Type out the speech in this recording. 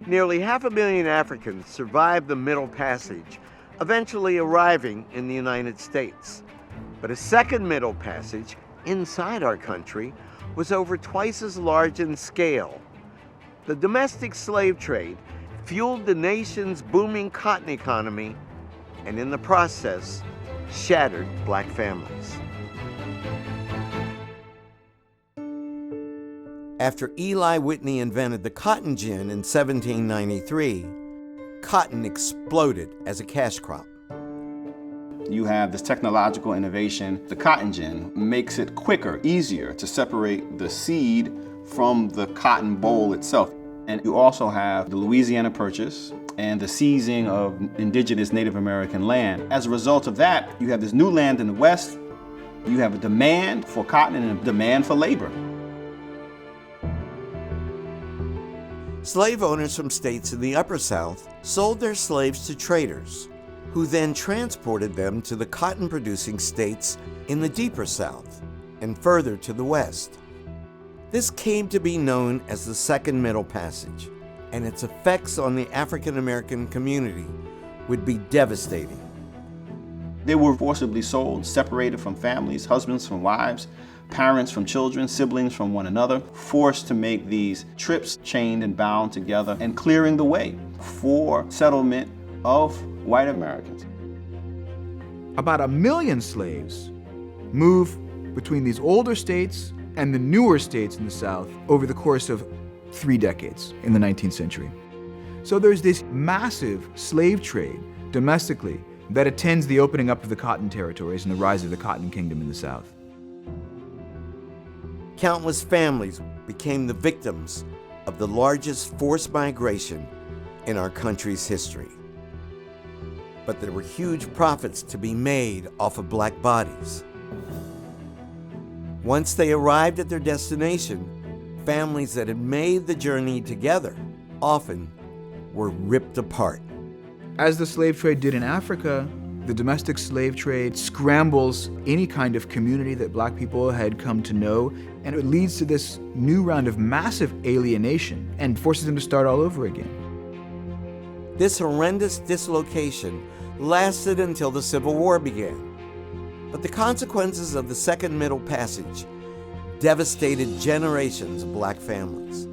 Nearly 500,000 Africans survived the Middle Passage, eventually arriving in the United States. But a second Middle Passage, inside our country, was over twice as large in scale. The domestic slave trade fueled the nation's booming cotton economy and in the process shattered black families. After Eli Whitney invented the cotton gin in 1793, cotton exploded as a cash crop. You have this technological innovation. The cotton gin makes it quicker, easier to separate the seed from the cotton boll itself. And you also have the Louisiana Purchase and the seizing of indigenous Native American land. As a result of that, you have this new land in the West. You have a demand for cotton and a demand for labor. Slave owners from states in the Upper South sold their slaves to traders, who then transported them to the cotton-producing states in the Deeper South and further to the West. This came to be known as the Second Middle Passage, and its effects on the African American community would be devastating. They were forcibly sold, separated from families, husbands from wives, parents from children, siblings from one another, forced to make these trips, chained and bound together, and clearing the way for settlement of white Americans. About 1 million slaves moved between these older states and the newer states in the South over the course of 3 decades in the 19th century. So there's this massive slave trade domestically that attends the opening up of the cotton territories and the rise of the cotton kingdom in the South. Countless families became the victims of the largest forced migration in our country's history. But there were huge profits to be made off of black bodies. Once they arrived at their destination, families that had made the journey together often were ripped apart. As the slave trade did in Africa, the domestic slave trade scrambles any kind of community that black people had come to know, and it leads to this new round of massive alienation and forces them to start all over again. This horrendous dislocation lasted until the Civil War began. But the consequences of the Second Middle Passage devastated generations of black families.